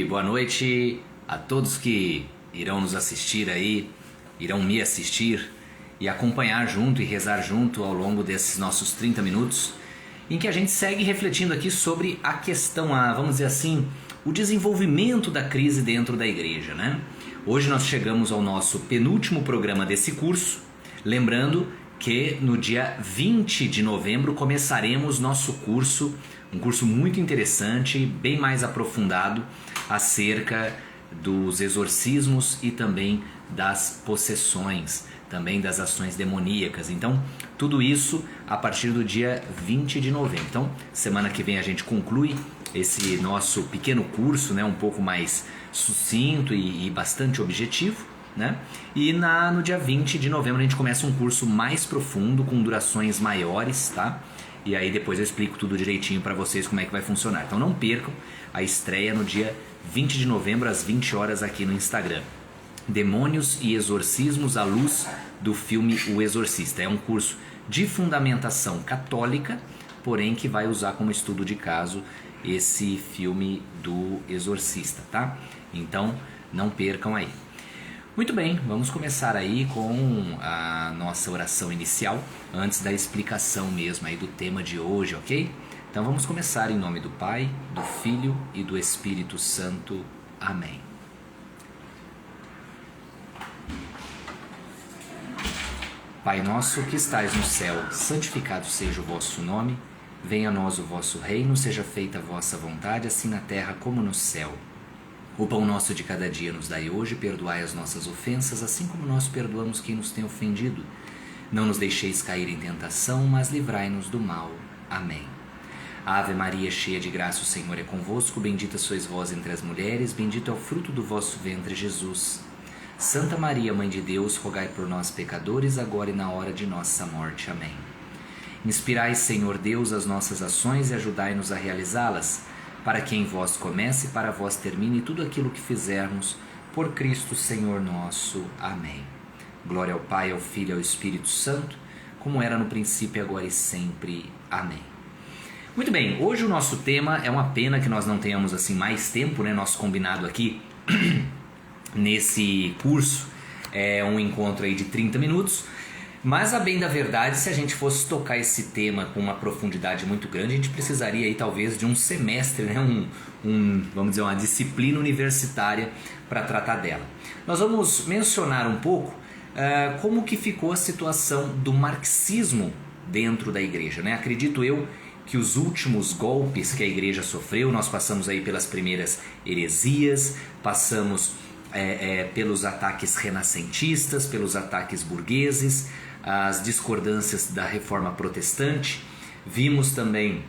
Boa noite a todos que irão nos assistir aí, irão me assistir e acompanhar junto e rezar junto ao longo desses nossos 30 minutos, em que a gente segue refletindo aqui sobre a questão, vamos dizer assim, o desenvolvimento da crise dentro da igreja, né? Hoje nós chegamos ao nosso penúltimo programa desse curso, lembrando que no dia 20 de novembro começaremos nosso curso, um curso muito interessante, bem mais aprofundado acerca dos exorcismos e também das possessões, também das ações demoníacas. Então, tudo isso a partir do dia 20 de novembro. Então, semana que vem a gente conclui esse nosso pequeno curso, né, um pouco mais sucinto e bastante objetivo, né? E no dia 20 de novembro a gente começa um curso mais profundo, com durações maiores, tá? E aí depois eu explico tudo direitinho para vocês como é que vai funcionar. Então não percam a estreia no dia 20 de novembro às 20 horas aqui no Instagram. Demônios e exorcismos à luz do filme O Exorcista. É um curso de fundamentação católica, porém que vai usar como estudo de caso esse filme do Exorcista, tá? Então não percam aí. Muito bem, vamos começar aí com a nossa oração inicial, antes da explicação mesmo aí do tema de hoje, ok? Então vamos começar em nome do Pai, do Filho e do Espírito Santo. Amém. Pai nosso que estais no céu, santificado seja o vosso nome, venha a nós o vosso reino, seja feita a vossa vontade, assim na terra como no céu. O pão nosso de cada dia nos dai hoje, perdoai as nossas ofensas, assim como nós perdoamos quem nos tem ofendido. Não nos deixeis cair em tentação, mas livrai-nos do mal. Amém. Ave Maria, cheia de graça, o Senhor é convosco, bendita sois vós entre as mulheres, bendito é o fruto do vosso ventre, Jesus. Santa Maria, Mãe de Deus, rogai por nós, pecadores, agora e na hora de nossa morte. Amém. Inspirai, Senhor Deus, as nossas ações e ajudai-nos a realizá-las, para que em vós comece e para vós termine tudo aquilo que fizermos, por Cristo Senhor nosso. Amém. Glória ao Pai, ao Filho e ao Espírito Santo, como era no princípio, agora e sempre. Amém. Muito bem, hoje o nosso tema, é uma pena que nós não tenhamos assim mais tempo, né? Nosso combinado aqui nesse curso é um encontro aí de 30 minutos, mas a bem da verdade, se a gente fosse tocar esse tema com uma profundidade muito grande, a gente precisaria aí talvez de um semestre, né? Vamos dizer, uma disciplina universitária para tratar dela. Nós vamos mencionar um pouco como que ficou a situação do marxismo dentro da igreja, né? Acredito eu que os últimos golpes que a igreja sofreu, nós passamos aí pelas primeiras heresias, passamos pelos ataques renascentistas, pelos ataques burgueses, as discordâncias da reforma protestante, vimos também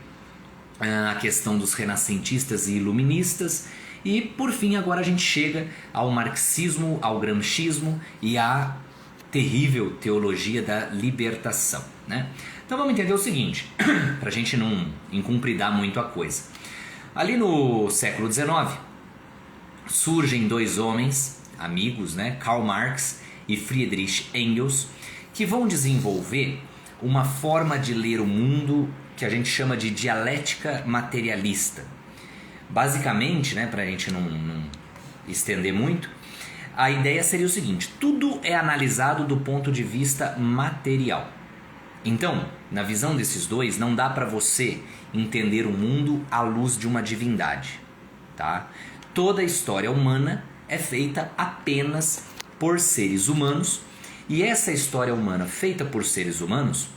a questão dos renascentistas e iluministas, e por fim agora a gente chega ao marxismo, ao gramscismo e à terrível teologia da libertação, né? Então vamos entender o seguinte, para a gente não incumpridar muito a coisa. Ali no século XIX surgem dois homens, amigos, né? Karl Marx e Friedrich Engels, que vão desenvolver uma forma de ler o mundo que a gente chama de dialética materialista. Basicamente, né, para a gente não estender muito, a ideia seria o seguinte: tudo é analisado do ponto de vista material. Então, na visão desses dois, não dá para você entender o mundo à luz de uma divindade, tá? Toda a história humana é feita apenas por seres humanos, e essa história humana feita por seres humanos,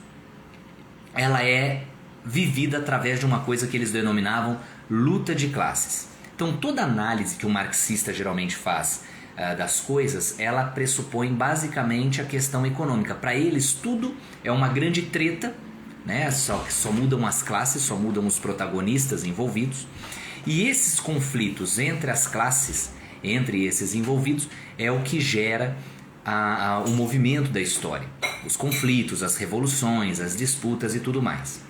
ela é vivida através de uma coisa que eles denominavam luta de classes. Então toda análise que o marxista geralmente faz das coisas, ela pressupõe basicamente a questão econômica. Para eles tudo é uma grande treta, né? Só mudam as classes, só mudam os protagonistas envolvidos, e esses conflitos entre as classes, entre esses envolvidos, é o que gera o movimento da história, os conflitos, as revoluções, as disputas e tudo mais.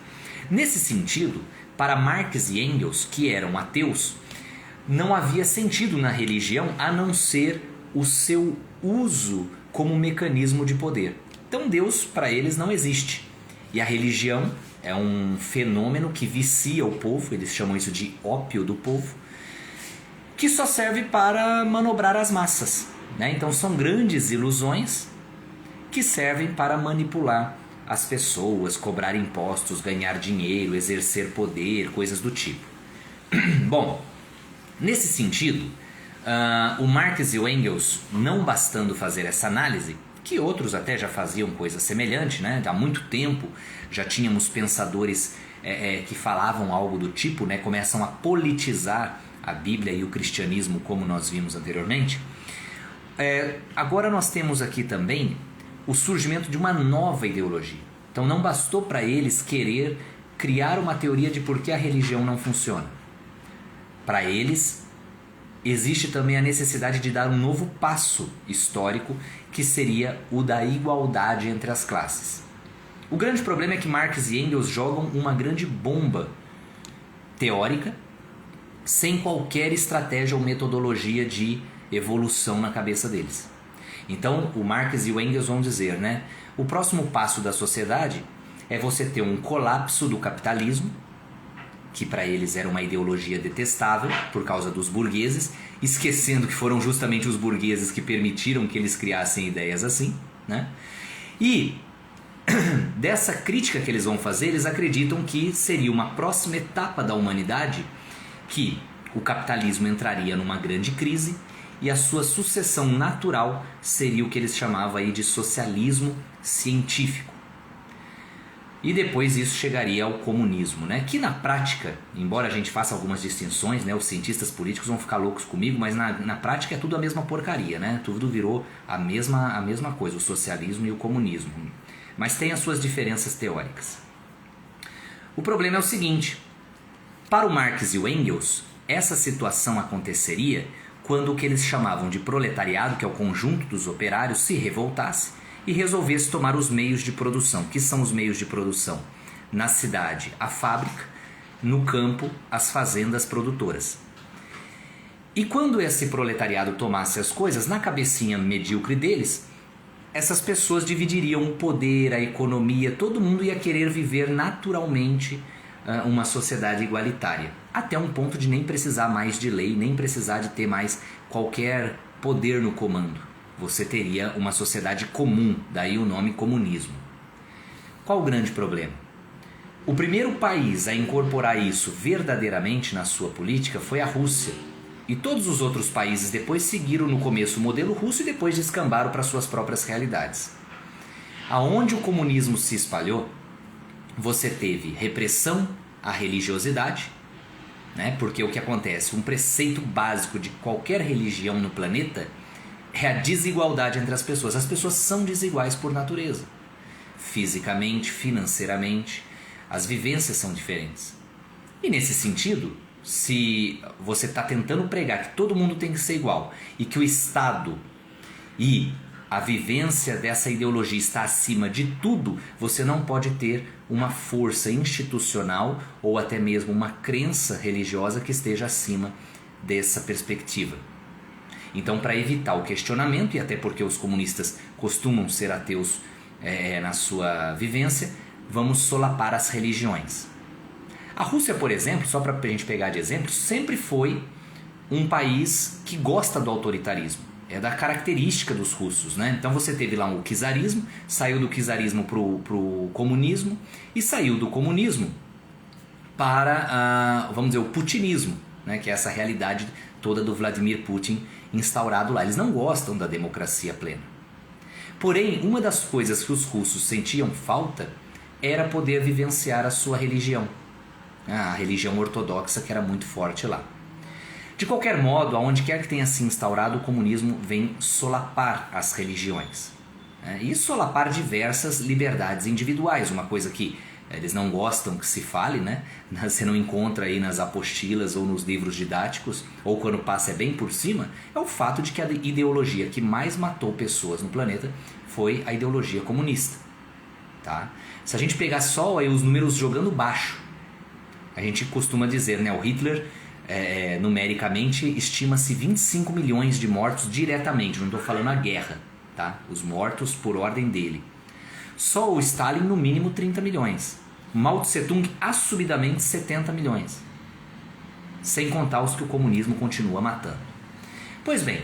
Nesse sentido, para Marx e Engels, que eram ateus, não havia sentido na religião a não ser o seu uso como mecanismo de poder. Então Deus para eles não existe. E a religião é um fenômeno que vicia o povo, eles chamam isso de ópio do povo, que só serve para manobrar as massas, né? Então são grandes ilusões que servem para manipular as pessoas, cobrar impostos, ganhar dinheiro, exercer poder, coisas do tipo. Bom, nesse sentido, o Marx e o Engels, não bastando fazer essa análise, que outros até já faziam coisa semelhante, né? Há muito tempo já tínhamos pensadores que falavam algo do tipo, né? Começam a politizar a Bíblia e o cristianismo, como nós vimos anteriormente. Agora nós temos aqui também o surgimento de uma nova ideologia. Então não bastou para eles querer criar uma teoria de por que a religião não funciona. Para eles existe também a necessidade de dar um novo passo histórico, que seria o da igualdade entre as classes. O grande problema é que Marx e Engels jogam uma grande bomba teórica, sem qualquer estratégia ou metodologia de evolução na cabeça deles. Então, o Marx e o Engels vão dizer, né? O próximo passo da sociedade é você ter um colapso do capitalismo, que para eles era uma ideologia detestável por causa dos burgueses, esquecendo que foram justamente os burgueses que permitiram que eles criassem ideias assim, né? E dessa crítica que eles vão fazer, eles acreditam que seria uma próxima etapa da humanidade, que o capitalismo entraria numa grande crise e a sua sucessão natural seria o que eles chamavam aí de socialismo científico. E depois isso chegaria ao comunismo, né? Que na prática, embora a gente faça algumas distinções, né? Os cientistas políticos vão ficar loucos comigo, mas na prática é tudo a mesma porcaria, né? Tudo virou a mesma coisa, o socialismo e o comunismo. Mas tem as suas diferenças teóricas. O problema é o seguinte: para o Marx e o Engels, essa situação aconteceria quando o que eles chamavam de proletariado, que é o conjunto dos operários, se revoltasse e resolvesse tomar os meios de produção. Que são os meios de produção? Na cidade, a fábrica; no campo, as fazendas produtoras. E quando esse proletariado tomasse as coisas, na cabecinha medíocre deles, essas pessoas dividiriam o poder, a economia, todo mundo ia querer viver naturalmente uma sociedade igualitária, até um ponto de nem precisar mais de lei, nem precisar de ter mais qualquer poder no comando. Você teria uma sociedade comum, daí o nome comunismo. Qual o grande problema? O primeiro país a incorporar isso verdadeiramente na sua política foi a Rússia. E todos os outros países depois seguiram no começo o modelo russo e depois descambaram para suas próprias realidades. Aonde o comunismo se espalhou, você teve repressão à religiosidade, né? Porque o que acontece? Um preceito básico de qualquer religião no planeta é a desigualdade entre as pessoas. As pessoas são desiguais por natureza. Fisicamente, financeiramente, as vivências são diferentes. E nesse sentido, se você está tentando pregar que todo mundo tem que ser igual e que o Estado e a vivência dessa ideologia está acima de tudo, você não pode ter uma força institucional ou até mesmo uma crença religiosa que esteja acima dessa perspectiva. Então, para evitar o questionamento, e até porque os comunistas costumam ser ateus na sua vivência, vamos solapar as religiões. A Rússia, por exemplo, só para a gente pegar de exemplo, sempre foi um país que gosta do autoritarismo. É da característica dos russos, né? Então você teve lá o czarismo, saiu do czarismo para o comunismo e saiu do comunismo para, vamos dizer, o putinismo, né? Que é essa realidade toda do Vladimir Putin instaurado lá. Eles não gostam da democracia plena. Porém, uma das coisas que os russos sentiam falta era poder vivenciar a sua religião. A religião ortodoxa, que era muito forte lá. De qualquer modo, aonde quer que tenha se instaurado, o comunismo vem solapar as religiões. E solapar diversas liberdades individuais, uma coisa que eles não gostam que se fale, né? Você não encontra aí nas apostilas ou nos livros didáticos, ou quando passa é bem por cima, é o fato de que a ideologia que mais matou pessoas no planeta foi a ideologia comunista. Tá? Se a gente pegar só aí os números jogando baixo, a gente costuma dizer, né? O Hitler, numericamente, estima-se 25 milhões de mortos diretamente, não estou falando a guerra, tá? Os mortos por ordem dele. Só o Stalin, no mínimo, 30 milhões. Mao Tse Tung, assumidamente, 70 milhões. sem contar os que o comunismo continua matando. Pois bem,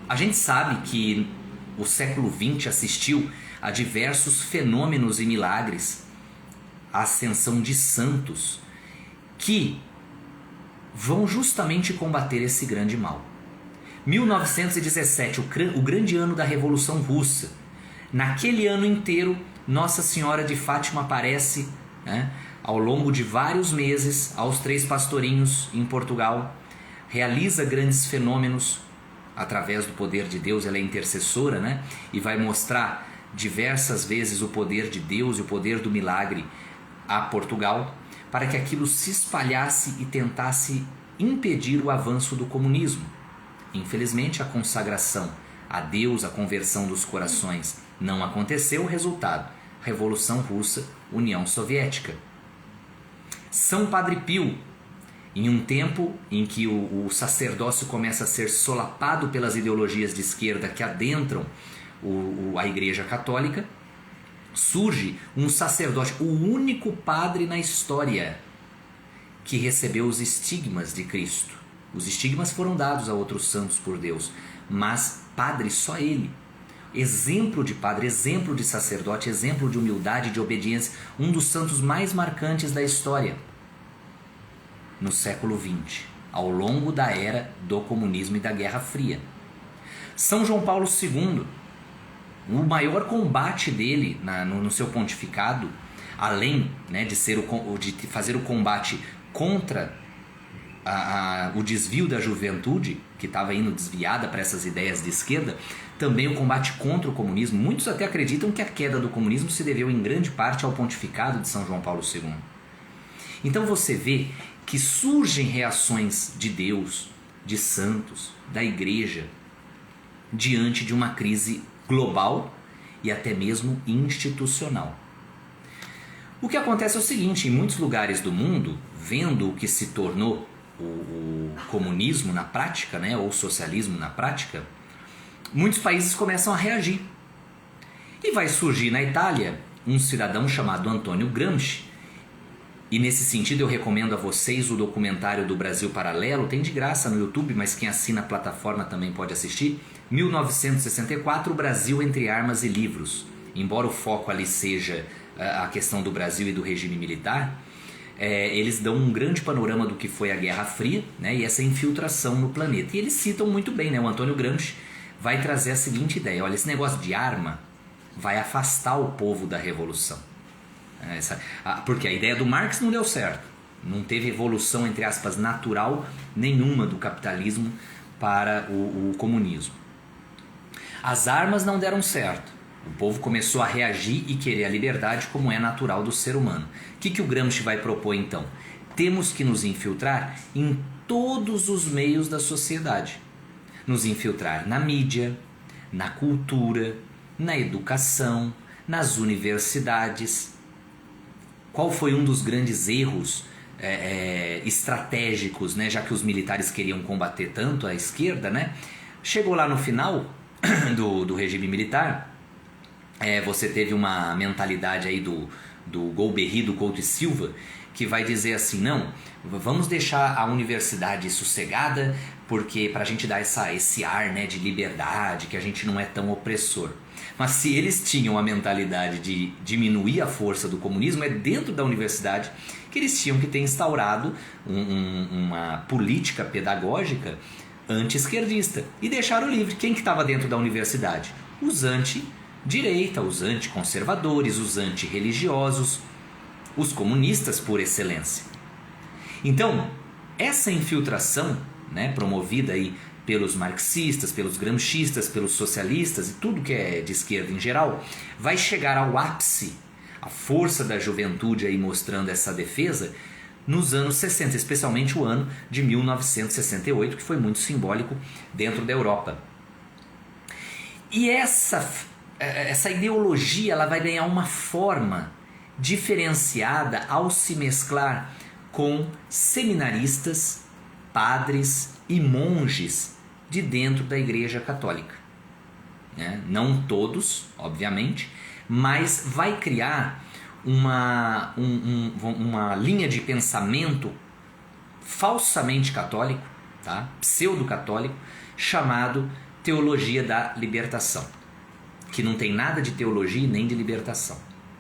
a gente sabe que o século XX assistiu a diversos fenômenos e milagres, a ascensão de santos, que vão justamente combater esse grande mal. 1917, o grande ano da Revolução Russa. Naquele ano inteiro, Nossa Senhora de Fátima aparece, né, ao longo de vários meses aos 3 pastorinhos em Portugal, realiza grandes fenômenos através do poder de Deus. Ela é intercessora, né, e vai mostrar diversas vezes o poder de Deus e o poder do milagre a Portugal, para que aquilo se espalhasse e tentasse impedir o avanço do comunismo. Infelizmente, a consagração a Deus, a conversão dos corações não aconteceu. O resultado: Revolução Russa, União Soviética. São Padre Pio, em um tempo em que o sacerdócio começa a ser solapado pelas ideologias de esquerda que adentram a Igreja Católica, surge um sacerdote, o único padre na história que recebeu os estigmas de Cristo. Os estigmas foram dados a outros santos por Deus, mas padre só ele. Exemplo de padre, exemplo de sacerdote, exemplo de humildade, de obediência, um dos santos mais marcantes da história no século XX, ao longo da era do comunismo e da Guerra Fria. São João Paulo II, o maior combate dele no seu pontificado, além, né, de fazer o combate contra o desvio da juventude, que estava indo desviada para essas ideias de esquerda, também o combate contra o comunismo. Muitos até acreditam que a queda do comunismo se deveu em grande parte ao pontificado de São João Paulo II. Então você vê que surgem reações de Deus, de santos, da igreja, diante de uma crise global e até mesmo institucional. O que acontece é o seguinte: em muitos lugares do mundo, vendo o que se tornou o comunismo na prática, né, ou o socialismo na prática, muitos países começam a reagir. E vai surgir na Itália um cidadão chamado Antônio Gramsci. E nesse sentido eu recomendo a vocês o documentário do Brasil Paralelo, tem de graça no YouTube, mas quem assina a plataforma também pode assistir. 1964, o Brasil entre armas e livros. Embora o foco ali seja a questão do Brasil e do regime militar, eles dão um grande panorama do que foi a Guerra Fria, né, e essa infiltração no planeta. E eles citam muito bem, né, o Antônio Gramsci vai trazer a seguinte ideia: olha, esse negócio de arma vai afastar o povo da revolução. Porque a ideia do Marx não deu certo. Não teve evolução, entre aspas, natural nenhuma do capitalismo para o comunismo. As armas não deram certo. O povo começou a reagir e querer a liberdade, como é natural do ser humano. O que o Gramsci vai propor então? Temos que nos infiltrar em todos os meios da sociedade. Nos infiltrar na mídia, na cultura, na educação, nas universidades. Qual foi um dos grandes erros estratégicos, né, já que os militares queriam combater tanto a esquerda, né? Chegou lá no final do regime militar, você teve uma mentalidade aí do Golbery, do Couto e Silva, que vai dizer assim: não, vamos deixar a universidade sossegada, porque para a gente dar esse ar, né, de liberdade, que a gente não é tão opressor. Mas se eles tinham a mentalidade de diminuir a força do comunismo, é dentro da universidade que eles tinham que ter instaurado uma política pedagógica anti-esquerdista e deixaram livre. Quem que estava dentro da universidade? Os anti-direita, os anti-conservadores, os anti-religiosos, os comunistas por excelência. Então, essa infiltração, né, promovida aí pelos marxistas, pelos gramscistas, pelos socialistas e tudo que é de esquerda em geral, vai chegar ao ápice, a força da juventude aí mostrando essa defesa, nos anos 60, especialmente o ano de 1968, que foi muito simbólico dentro da Europa. E essa ideologia ela vai ganhar uma forma diferenciada ao se mesclar com seminaristas, padres e monges de dentro da Igreja Católica. Não todos, obviamente, mas vai criar uma linha de pensamento falsamente católico, tá? Pseudo-católico, chamado Teologia da Libertação, que não tem nada de teologia nem de libertação.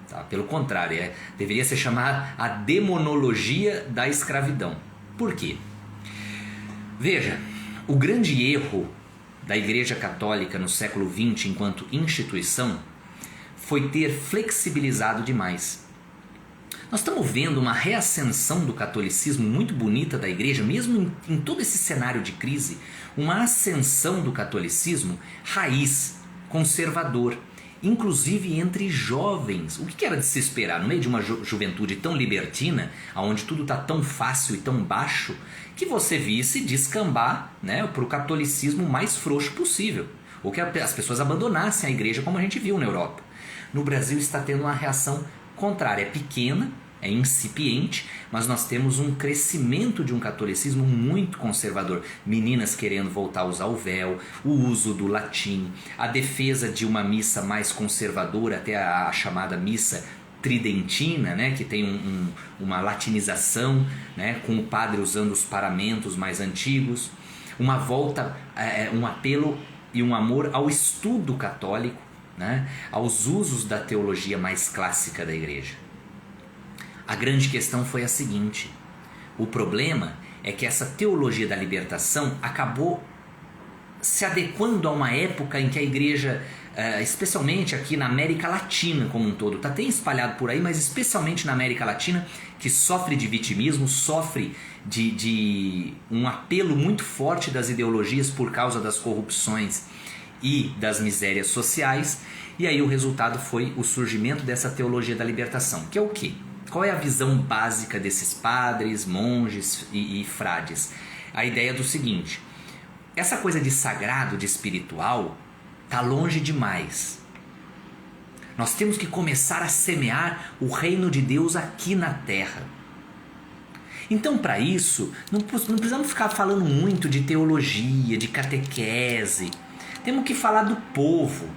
Tá? Pelo contrário, deveria ser chamada a demonologia da escravidão. Por quê? Veja, o grande erro da Igreja Católica no século XX enquanto instituição foi ter flexibilizado demais. Nós estamos vendo uma reascensão do catolicismo muito bonita da Igreja, mesmo em todo esse cenário de crise, uma ascensão do catolicismo raiz, conservador, inclusive entre jovens. O que era de se esperar no meio de uma juventude tão libertina, onde tudo está tão fácil e tão baixo, que você visse descambar, né, para o catolicismo mais frouxo possível, ou que as pessoas abandonassem a igreja, como a gente viu na Europa. No Brasil está tendo uma reação contrária, é pequena, é incipiente, mas nós temos um crescimento de um catolicismo muito conservador. Meninas querendo voltar a usar o véu, o uso do latim, a defesa de uma missa mais conservadora, até a chamada missa tridentina, né, que tem uma latinização, né, com o padre usando os paramentos mais antigos, uma volta, um apelo e um amor ao estudo católico, né, aos usos da teologia mais clássica da igreja. A grande questão foi a seguinte: o problema é que essa teologia da libertação acabou se adequando a uma época em que a igreja, especialmente aqui na América Latina como um todo, está até espalhado por aí, mas especialmente na América Latina, que sofre de vitimismo, sofre de um apelo muito forte das ideologias por causa das corrupções e das misérias sociais, e aí o resultado foi o surgimento dessa teologia da libertação, que é o quê? Qual é a visão básica desses padres, monges e frades? A ideia do seguinte: essa coisa de sagrado, de espiritual, está longe demais. Nós temos que começar a semear o reino de Deus aqui na terra. Então, para isso, não precisamos ficar falando muito de teologia, de catequese. Temos que falar do povo.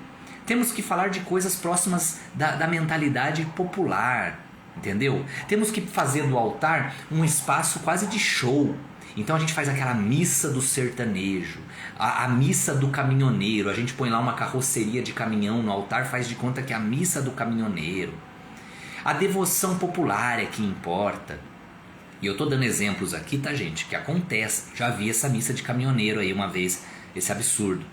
Temos que falar de coisas próximas da mentalidade popular. Entendeu? Temos que fazer do altar um espaço quase de show. Então a gente faz aquela missa do sertanejo, a missa do caminhoneiro. A gente põe lá uma carroceria de caminhão no altar, faz de conta que é a missa do caminhoneiro. A devoção popular é que importa. E eu estou dando exemplos aqui, tá, gente? Que acontece. Já vi essa missa de caminhoneiro aí uma vez, esse absurdo.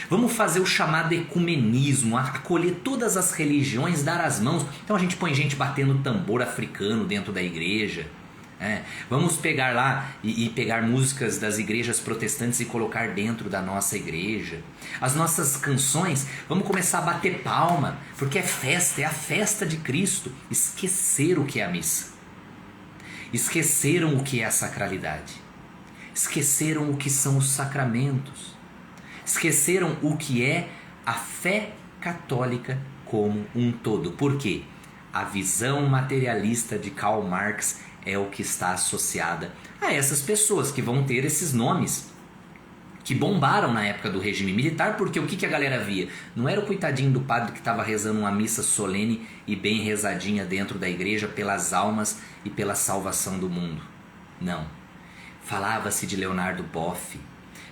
Vamos fazer o chamado ecumenismo, acolher todas as religiões, dar as mãos. Então a gente põe gente batendo tambor africano dentro da igreja. Vamos pegar lá e pegar músicas das igrejas protestantes e colocar dentro da nossa igreja. As nossas canções, vamos começar a bater palma, porque é festa, é a festa de Cristo. Esqueceram o que é a missa. Esqueceram o que é a sacralidade. Esqueceram o que são os sacramentos. Esqueceram o que é a fé católica como um todo. Por quê? A visão materialista de Karl Marx é o que está associada a essas pessoas que vão ter esses nomes que bombaram na época do regime militar, porque o que a galera via? Não era o coitadinho do padre que estava rezando uma missa solene e bem rezadinha dentro da igreja pelas almas e pela salvação do mundo. Não. Falava-se de Leonardo Boff.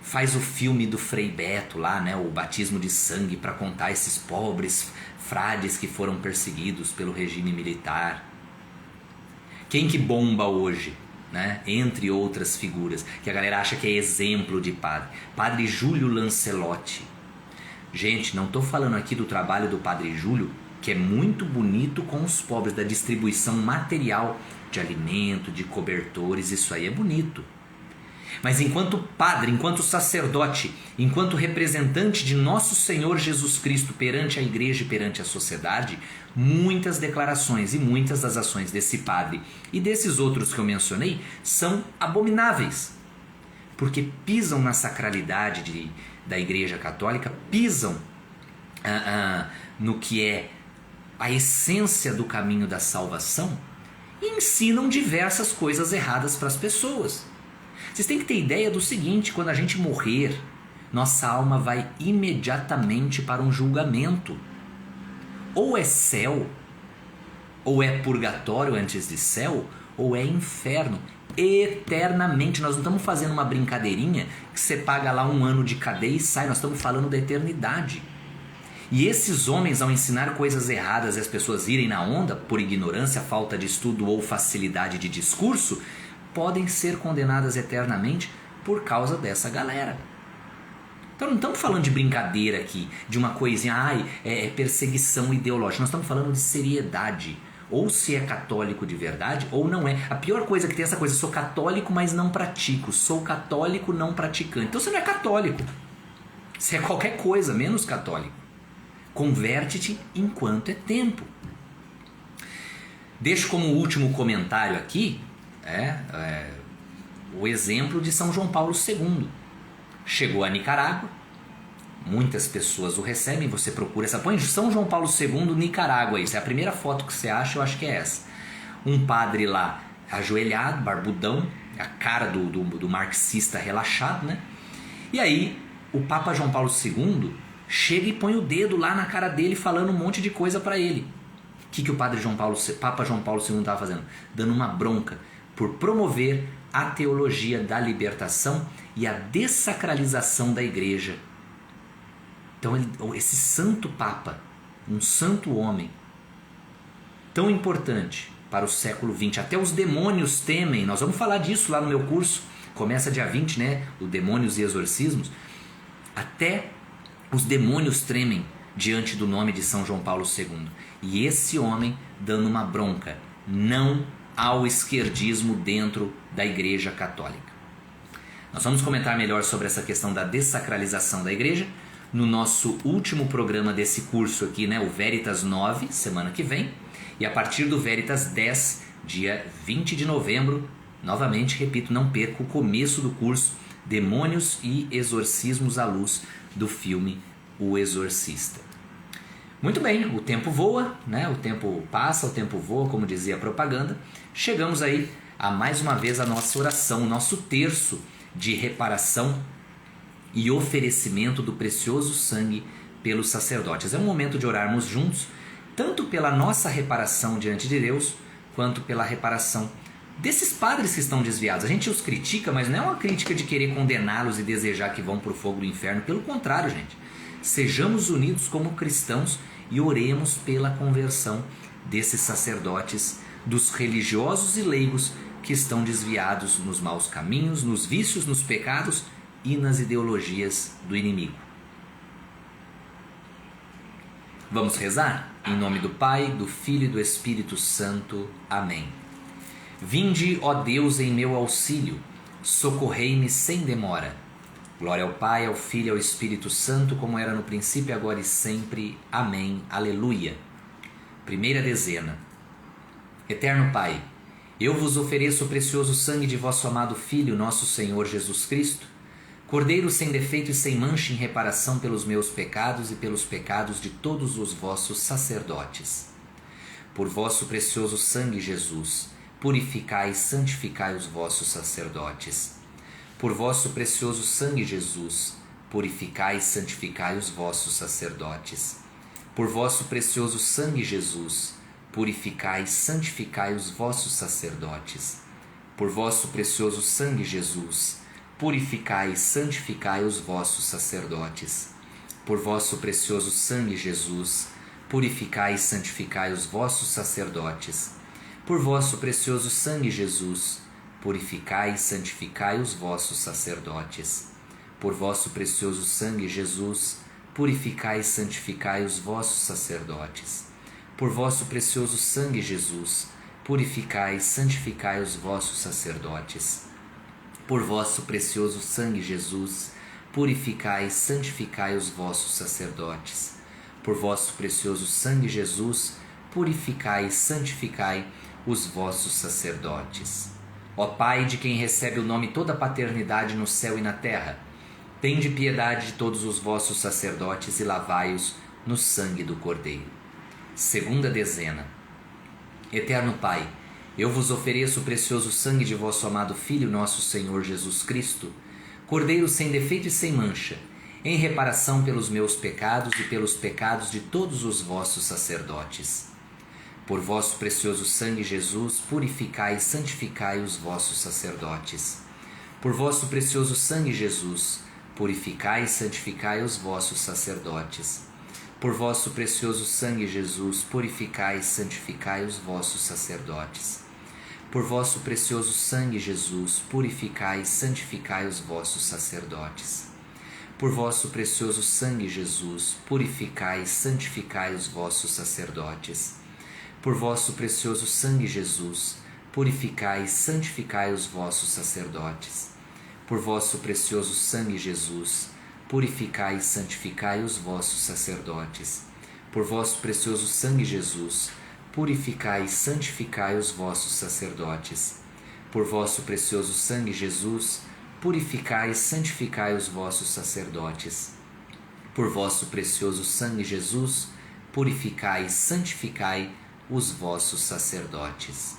Faz o filme do Frei Beto lá, né, o batismo de sangue, para contar esses pobres frades que foram perseguidos pelo regime militar. Quem que bomba hoje, né? Entre outras figuras, que a galera acha que é exemplo de padre. Padre Júlio Lancelotti. Gente, não estou falando aqui do trabalho do Padre Júlio, que é muito bonito com os pobres, da distribuição material de alimento, de cobertores, isso aí é bonito. Mas enquanto padre, enquanto sacerdote, enquanto representante de nosso Senhor Jesus Cristo perante a igreja e perante a sociedade, muitas declarações e muitas das ações desse padre e desses outros que eu mencionei são abomináveis, porque pisam na sacralidade da igreja católica, pisam no que é a essência do caminho da salvação e ensinam diversas coisas erradas para as pessoas. Vocês têm que ter ideia do seguinte: quando a gente morrer, nossa alma vai imediatamente para um julgamento. Ou é céu, ou é purgatório antes de céu, ou é inferno. eternamente. Nós não estamos fazendo uma brincadeirinha que você paga lá 1 ano de cadeia e sai. Nós estamos falando da eternidade. E esses homens, ao ensinar coisas erradas e as pessoas irem na onda por ignorância, falta de estudo ou facilidade de discurso, podem ser condenadas eternamente por causa dessa galera. Então não estamos falando de brincadeira aqui, de uma coisinha, é perseguição ideológica. Nós estamos falando de seriedade. Ou se é católico de verdade, ou não é. A pior coisa que tem é essa coisa, sou católico, mas não pratico. Sou católico, não praticante. Então você não é católico. Você é qualquer coisa, menos católico. Converte-te enquanto é tempo. Deixo como último comentário aqui o exemplo de São João Paulo II. Chegou a Nicarágua, muitas pessoas o recebem, você procura essa, põe São João Paulo II, Nicarágua, isso é a primeira foto que você acha, eu acho que é essa. Um padre lá ajoelhado, barbudão, a cara do marxista relaxado, né? E aí o Papa João Paulo II chega e põe o dedo lá na cara dele falando um monte de coisa para ele. O que o Papa João Paulo II estava fazendo? Dando uma bronca por promover a teologia da libertação e a dessacralização da igreja. Então esse santo Papa, um santo homem, tão importante para o século XX, até os demônios temem, nós vamos falar disso lá no meu curso, começa dia 20, né? O Demônios e Exorcismos. Até os demônios tremem diante do nome de São João Paulo II. E esse homem dando uma bronca, não ao esquerdismo dentro da Igreja Católica. Nós vamos comentar melhor sobre essa questão da dessacralização da Igreja no nosso último programa desse curso aqui, né? O Veritas 9, semana que vem. E a partir do Veritas 10, dia 20 de novembro, novamente, repito, não perca o começo do curso Demônios e Exorcismos à luz do filme O Exorcista. Muito bem, o tempo voa, né? O tempo passa, o tempo voa, como dizia a propaganda. Chegamos aí a mais uma vez a nossa oração, o nosso terço de reparação e oferecimento do precioso sangue pelos sacerdotes. É um momento de orarmos juntos, tanto pela nossa reparação diante de Deus, quanto pela reparação desses padres que estão desviados. A gente os critica, mas não é uma crítica de querer condená-los e desejar que vão para o fogo do inferno. Pelo contrário, gente. Sejamos unidos como cristãos e oremos pela conversão desses sacerdotes, dos religiosos e leigos que estão desviados nos maus caminhos, nos vícios, nos pecados e nas ideologias do inimigo. Vamos rezar? Em nome do Pai, do Filho e do Espírito Santo. Amém. Vinde, ó Deus, em meu auxílio, socorrei-me sem demora. Glória ao Pai, ao Filho e ao Espírito Santo, como era no princípio, agora e sempre. Amém. Aleluia. Primeira dezena. Eterno Pai, eu vos ofereço o precioso sangue de vosso amado Filho, nosso Senhor Jesus Cristo, Cordeiro sem defeito e sem mancha em reparação pelos meus pecados e pelos pecados de todos os vossos sacerdotes. Por vosso precioso sangue, Jesus, purificai e santificai os vossos sacerdotes. Por vosso precioso sangue, Jesus, purificai e santificai os vossos sacerdotes. Por vosso precioso sangue, Jesus, purificai e santificai os vossos sacerdotes. Por vosso precioso sangue, Jesus, purificai e santificai os vossos sacerdotes. Por vosso precioso sangue, Jesus, purificai e santificai os vossos sacerdotes. Por vosso precioso sangue, Jesus, purificai e santificai os vossos sacerdotes. Por vosso precioso sangue, Jesus, purificai e santificai os vossos sacerdotes. Por vosso precioso sangue, Jesus, purificai e santificai os vossos sacerdotes. Por vosso precioso sangue, Jesus, purificai e santificai os vossos sacerdotes. Por vosso precioso sangue, Jesus, purificai e santificai os vossos sacerdotes. Ó Pai, de quem recebe o nome toda a paternidade no céu e na terra, tende piedade de todos os vossos sacerdotes e lavai-os no sangue do Cordeiro. Segunda dezena. Eterno Pai, eu vos ofereço o precioso sangue de vosso amado Filho, nosso Senhor Jesus Cristo, Cordeiro sem defeito e sem mancha, em reparação pelos meus pecados e pelos pecados de todos os vossos sacerdotes. Por vosso precioso sangue, Jesus, purificai e santificai os vossos sacerdotes. Por vosso precioso sangue, Jesus, purificai e santificai os vossos sacerdotes. Por vosso precioso sangue, Jesus, purificai e santificai os vossos sacerdotes. Por vosso precioso sangue, Jesus, purificai e santificai os vossos sacerdotes. Por vosso precioso sangue, Jesus, purificai e santificai os vossos sacerdotes. Por vosso precioso sangue, Jesus, purificai e santificai os vossos sacerdotes. Por vosso precioso sangue, Jesus, purificai e santificai os vossos sacerdotes. Por vosso precioso sangue, Jesus, purificai e santificai os vossos sacerdotes. Por vosso precioso sangue, Jesus, purificai e santificai os vossos sacerdotes. Por vosso precioso sangue, Jesus, purificai e santificai os vossos sacerdotes.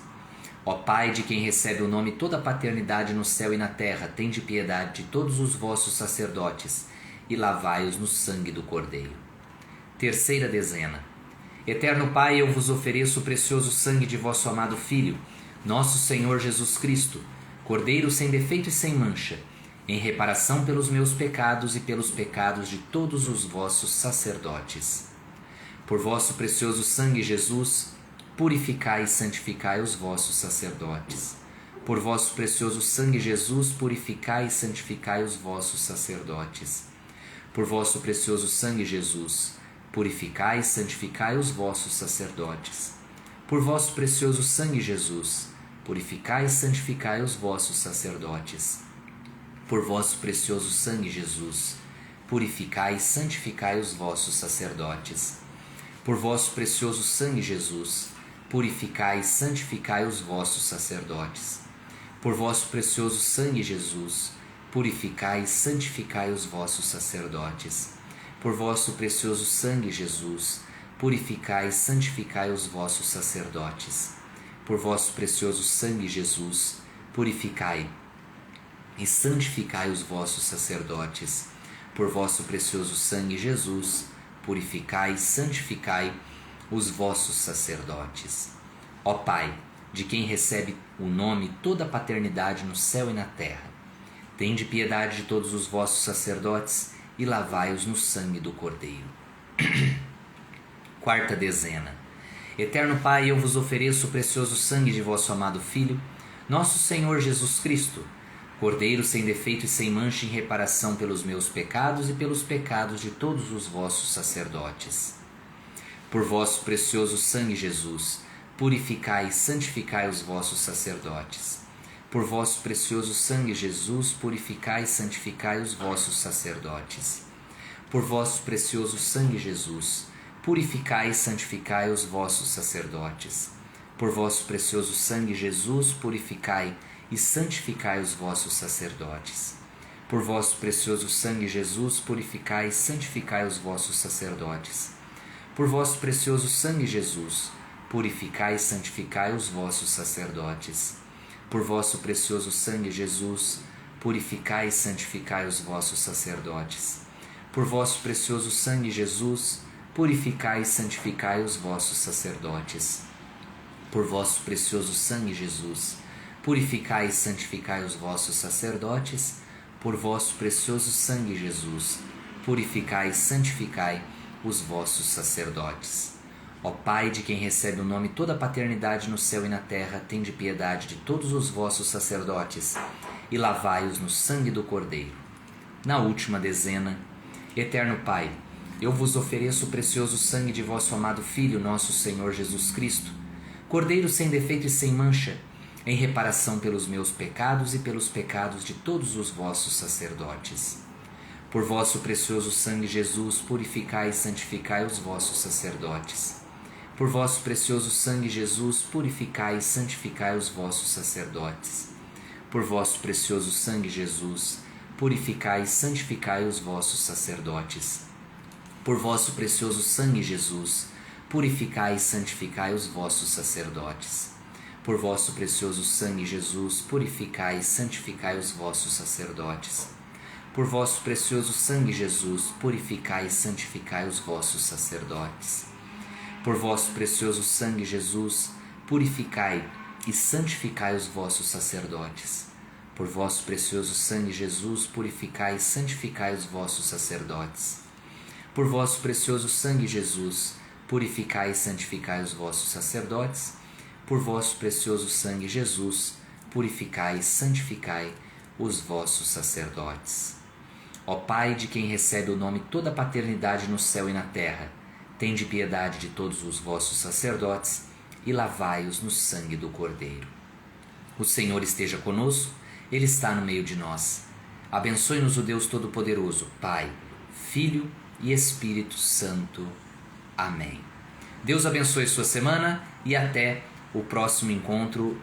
Ó Pai, de quem recebe o nome toda a paternidade no céu e na terra, tende piedade de todos os vossos sacerdotes e lavai-os no sangue do Cordeiro. Terceira dezena. Eterno Pai, eu vos ofereço o precioso sangue de vosso amado Filho, nosso Senhor Jesus Cristo, Cordeiro sem defeito e sem mancha, em reparação pelos meus pecados e pelos pecados de todos os vossos sacerdotes. Por vosso precioso sangue, Jesus, purificai e santificai os vossos sacerdotes. Por vosso precioso sangue, Jesus, purificai e santificai os vossos sacerdotes. Por vosso precioso sangue, Jesus, purificai e santificai os vossos sacerdotes. Por vosso precioso sangue, Jesus, purificai e santificai os vossos sacerdotes. Por vosso precioso sangue, Jesus, purificai e santificai os vossos sacerdotes. Por vosso precioso sangue, Jesus, purificai e santificai os vossos sacerdotes. Por vosso precioso sangue, Jesus, purificai e santificai os vossos sacerdotes. Por vosso precioso sangue, Jesus, purificai e santificai os vossos sacerdotes. Por vosso precioso sangue, Jesus, purificai e santificai os vossos sacerdotes. Por vosso precioso sangue, Jesus, purificai e santificai os vossos sacerdotes. Ó Pai, de quem recebe o nome toda a paternidade no céu e na terra, tende piedade de todos os vossos sacerdotes e lavai-os no sangue do Cordeiro. Quarta dezena. Eterno Pai, eu vos ofereço o precioso sangue de vosso amado Filho, nosso Senhor Jesus Cristo, Cordeiro sem defeito e sem mancha, em reparação pelos meus pecados e pelos pecados de todos os vossos sacerdotes. Por vosso precioso sangue, Jesus, purificai e santificai os vossos sacerdotes. Por vosso precioso sangue, Jesus, purificai e santificai os vossos sacerdotes. Por vosso precioso sangue, Jesus, purificai e santificai os vossos sacerdotes. Por vosso precioso sangue, Jesus, purificai e santificai os vossos sacerdotes. Por vosso precioso sangue, Jesus, purificai e santificai os vossos sacerdotes. Por vosso precioso sangue, Jesus, purificai e santificai os vossos sacerdotes. Por vosso precioso sangue, Jesus, purificai e santificai os vossos sacerdotes. Por vosso precioso sangue, Jesus, purificai e santificai os vossos sacerdotes. Por vosso precioso sangue, Jesus, purificai e santificai os vossos sacerdotes. Por vosso precioso sangue, Jesus, purificai e santificai os vossos sacerdotes. Ó Pai, de quem recebe o nome toda a paternidade no céu e na terra, tende piedade de todos os vossos sacerdotes e lavai-os no sangue do Cordeiro. Na última dezena. Eterno Pai, eu vos ofereço o precioso sangue de vosso amado Filho, nosso Senhor Jesus Cristo, Cordeiro sem defeito e sem mancha, em reparação pelos meus pecados e pelos pecados de todos os vossos sacerdotes. Por vosso precioso sangue, Jesus, purificai e santificai os vossos sacerdotes. Por vosso precioso sangue, Jesus, purificai e santificai os vossos sacerdotes. Por vosso precioso sangue, Jesus, purificai e santificai os vossos sacerdotes. Por vosso precioso sangue, Jesus, purificai e santificai os vossos sacerdotes. Por vosso precioso sangue, Jesus, purificai e santificai os vossos sacerdotes. Por vosso precioso sangue, Jesus, purificai e santificai os vossos sacerdotes. Por vosso precioso sangue, Jesus, purificai e santificai os vossos sacerdotes. Por vosso precioso sangue, Jesus, purificai e santificai os vossos sacerdotes. Por vosso precioso sangue, Jesus, purificai e santificai os vossos sacerdotes. Por vosso precioso sangue, Jesus, purificai e santificai os vossos sacerdotes. Ó Pai, de quem recebe o nome toda a paternidade no céu e na terra, tende piedade de todos os vossos sacerdotes e lavai-os no sangue do Cordeiro. O Senhor esteja conosco, Ele está no meio de nós. Abençoe-nos o Deus Todo-Poderoso, Pai, Filho e Espírito Santo. Amém. Deus abençoe sua semana e até o próximo encontro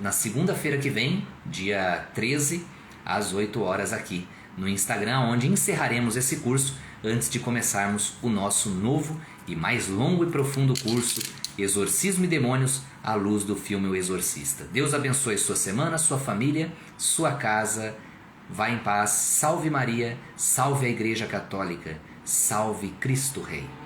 na segunda-feira que vem, dia 13, às 8 horas aqui no Instagram, onde encerraremos esse curso antes de começarmos o nosso novo e mais longo e profundo curso Exorcismo e Demônios à luz do filme O Exorcista. Deus abençoe sua semana, sua família, sua casa. Vá em paz. Salve Maria, salve a Igreja Católica, salve Cristo Rei.